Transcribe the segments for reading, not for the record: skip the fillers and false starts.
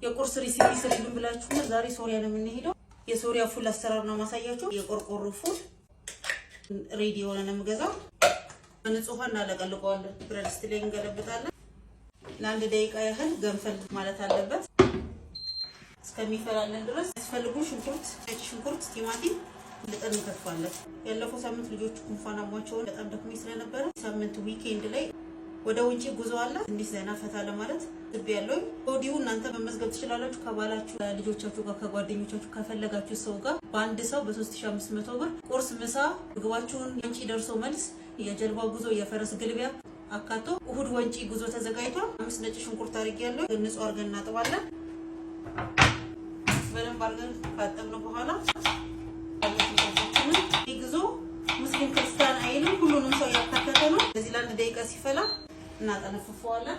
የቁርስ ሬሲፒ ስሪልን ብላችሁ ዛሬ ሶሪያ ነው የምንሄደው። የሶሪያ ፉል አሰራር ነው ማሳያችሁ። የቆርቆሮ ፉል ሬዲ ሆነ ነው የምገዛው። በንጹህ ውሃ እናለቀልቀዋለን። ብረት ድስት ላይ እንገለብጣለን። ለአንድ ደቂቃ ያህል ገንፈል ማለት አለበት እስከሚፈላልን ድረስ። ያስፈልጉ ሽንኩርት፣ ነጭ ሽንኩርት፣ ቲማቲም ልጠን እንከትፋለን። ያለፈው ሳምንት ልጆች ጉንፋን አሟቸው በጣም ደክሞኝ ስለነበረ ሳምንት ዊኬንድ ላይ ወደ ውጪ ጉዞ አለ እንዲህ ዘና ፈታ ለማለት ግብ ያለው ኦዲዮ እናንተ መመዝገብ ትችላላችሁ። ከባላችሁ ልጆቻችሁ ጋር ከጓደኞቻችሁ ከፈለጋችሁ ሰው ጋር በአንድ ሰው በ3500 ብር ቁርስ፣ ምሳ፣ ምግባችሁን ወንጪ ደርሶ መልስ የጀልባ ጉዞ የፈረስ ግልቢያ አካቶ እሁድ ወንጪ ጉዞ ተዘጋጅቷል። 5 ነጭ ሽንኩርት አድርጌያለሁ። ንጹህ አድርገን እናጥባለን። በደንብ አድርገን ካጠብነው በኋላ ጉዞ ሙስሊም ክርስቲያን አይልም ሁሉንም ሰው ያካተተ ነው። ስለዚህ ለአንድ ደቂቃ ሲፈላ እናጠነፍፈዋለን።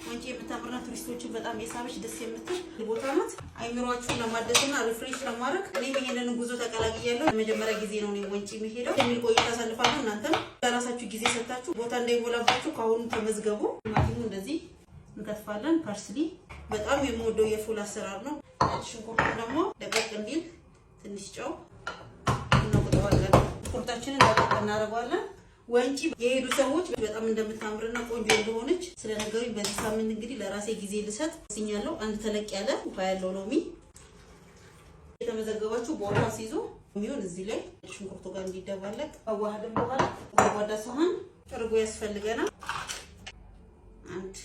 ወንጪ የምታምርና ቱሪስቶችን በጣም የሳበች ደስ የምትል ቦታ ናት። አይምሮአችሁን ለማደስና ሪፍሬሽ ለማድረግ እኔ ይሄንን ጉዞ ተቀላቅያለሁ። ለመጀመሪያ ጊዜ ነው እኔ ወንጪ የምሄደው። የሚል ቆይታ አሳልፋለሁ። እናንተም ለራሳችሁ ጊዜ ሰጣችሁ ቦታ እንዳይሞላባችሁ ካሁኑ ተመዝገቡ። ማቲሙ እንደዚህ እንከትፋለን። ፓርስሊ በጣም የምወደው የፉል አሰራር ነው። ሽንኩርቱ ደግሞ ደቀቅ እንዲል ትንሽ ጨው እናቆጠዋለን። ሽንኩርታችንን ደቀቅ እናደርገዋለን። ወንጪ የሄዱ ሰዎች በጣም እንደምታምርና ቆንጆ እንደሆነች ስለነገሩኝ በዚህ ሳምንት እንግዲህ ለራሴ ጊዜ ልሰጥ ወስኛለሁ። አንድ ተለቅ ያለ ውሃ ያለው ሎሚ የተመዘገባችሁ ቦታ ሲይዙ ሎሚውን እዚህ ላይ ሽንኩርቱ ጋር እንዲደባለቅ አዋህደን በኋላ ወደ ሳህን እርጎ ያስፈልገናል። 1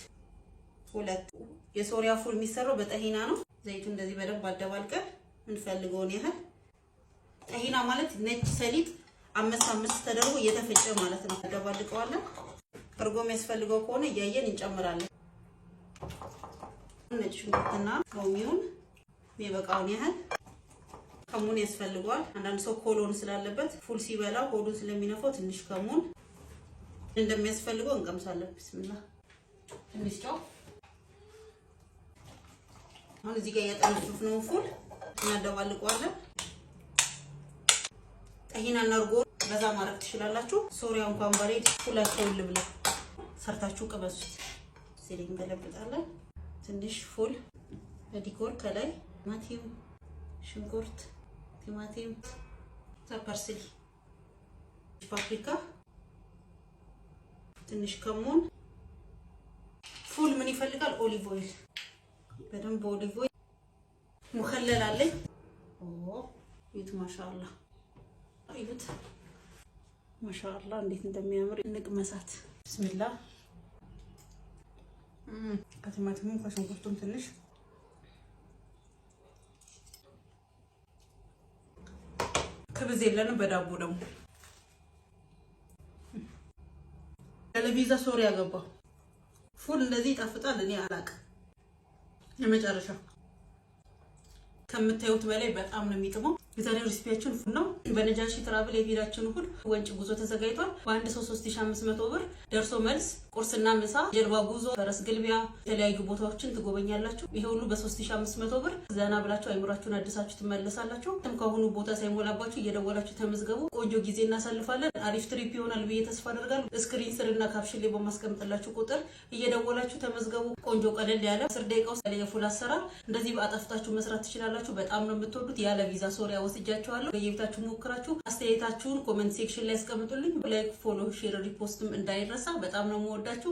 2 የሶሪያ ፉል የሚሰራው በጠሂና ነው። ዘይቱ እንደዚህ በደንብ አደባልቀን እንፈልገውን ያህል ጠሂና ማለት ነጭ ሰሊጥ 5 ተደርጎ እየተፈጨ ማለት ነው። አደባልቀዋለን። እርጎ የሚያስፈልገው ከሆነ እያየን እንጨምራለን። ነጭ ሽንኩርትና ሎሚውን የሚበቃውን ያህል ከሙን ያስፈልገዋል። አንዳንድ ሰው ኮሎን ስላለበት ፉል ሲበላ ሆዱን ስለሚነፋው ትንሽ ከሙን እንደሚያስፈልገው እንቀምሳለን። ቢስሚላህ ትንሽ ጨው። አሁን እዚህ ጋር ያጠነፍነው ፉል እናደባልቀዋለን። ጠሂናና እርጎ በዛ ማድረግ ትችላላችሁ። ሶሪያ እንኳን ባሬድ ፉላቸው ልብላ ሰርታችሁ ቅበሱት። ሲሊን እንገለብጣለን። ትንሽ ፉል ለዲኮር ከላይ ቲማቲም፣ ሽንኩርት፣ ቲማቲም፣ ፓርስሊ፣ ፓፕሪካ፣ ትንሽ ከሙን። ፉል ምን ይፈልጋል? ኦሊቭ ኦይል በደንብ ኦሊቭ ኦይል ሙኸለል አለኝ። ይት ማሻአላህ አይሁት ማሻአላህ እንዴት እንደሚያምር እንቅመሳት። ቢስሚላህ ከቲማቲሙም ከሽንኩርቱም ትንሽ ከብዝ የለንም። በዳቦ ደግሞ ለቪዛ ሶሪያ ገባ ፉል እንደዚህ ይጣፍጣል። እኔ አላውቅም። የመጨረሻ ከምታዩት በላይ በጣም ነው የሚጥመው። የዛሬው ሬሲፒያችን ፉል ነው። በነጃሺ ትራቭል የሄዳችን ሁሉ ወንጪ ጉዞ ተዘጋጅቷል። በአንድ ሰው 3500 ብር ደርሶ መልስ ቁርስና ምሳ፣ ጀልባ ጉዞ፣ ፈረስ ግልቢያ፣ የተለያዩ ቦታዎችን ትጎበኛላችሁ። ይሄ ሁሉ በ3500 ብር ዘና ብላችሁ አይምራችሁን አድሳችሁ ትመለሳላችሁ። ከአሁኑ ቦታ ሳይሞላባችሁ እየደወላችሁ ተመዝገቡ። ቆንጆ ጊዜ እናሳልፋለን። አሪፍ ትሪፕ ይሆናል ብዬ ተስፋ አደርጋለሁ። ስክሪን ስርና ካፕሽን ላይ በማስቀምጥላችሁ ቁጥር እየደወላችሁ ተመዝገቡ። ቆንጆ ቀለል ያለ 10 ደቂቃ ውስጥ የፉል አሰራር እንደዚህ በአጣፍታችሁ መስራት ትችላላችሁ። በጣም ነው የምትወዱት። ያለ ቪዛ ሶሪያ ወስጃችኋለሁ። በየቤታችሁ ሞክራችሁ አስተያየታችሁን ኮሜንት ሴክሽን ላይ አስቀምጡልኝ። ላይክ፣ ፎሎ፣ ሼር፣ ሪፖስትም እንዳይረሳ። በጣም ነው የምወዳችሁ።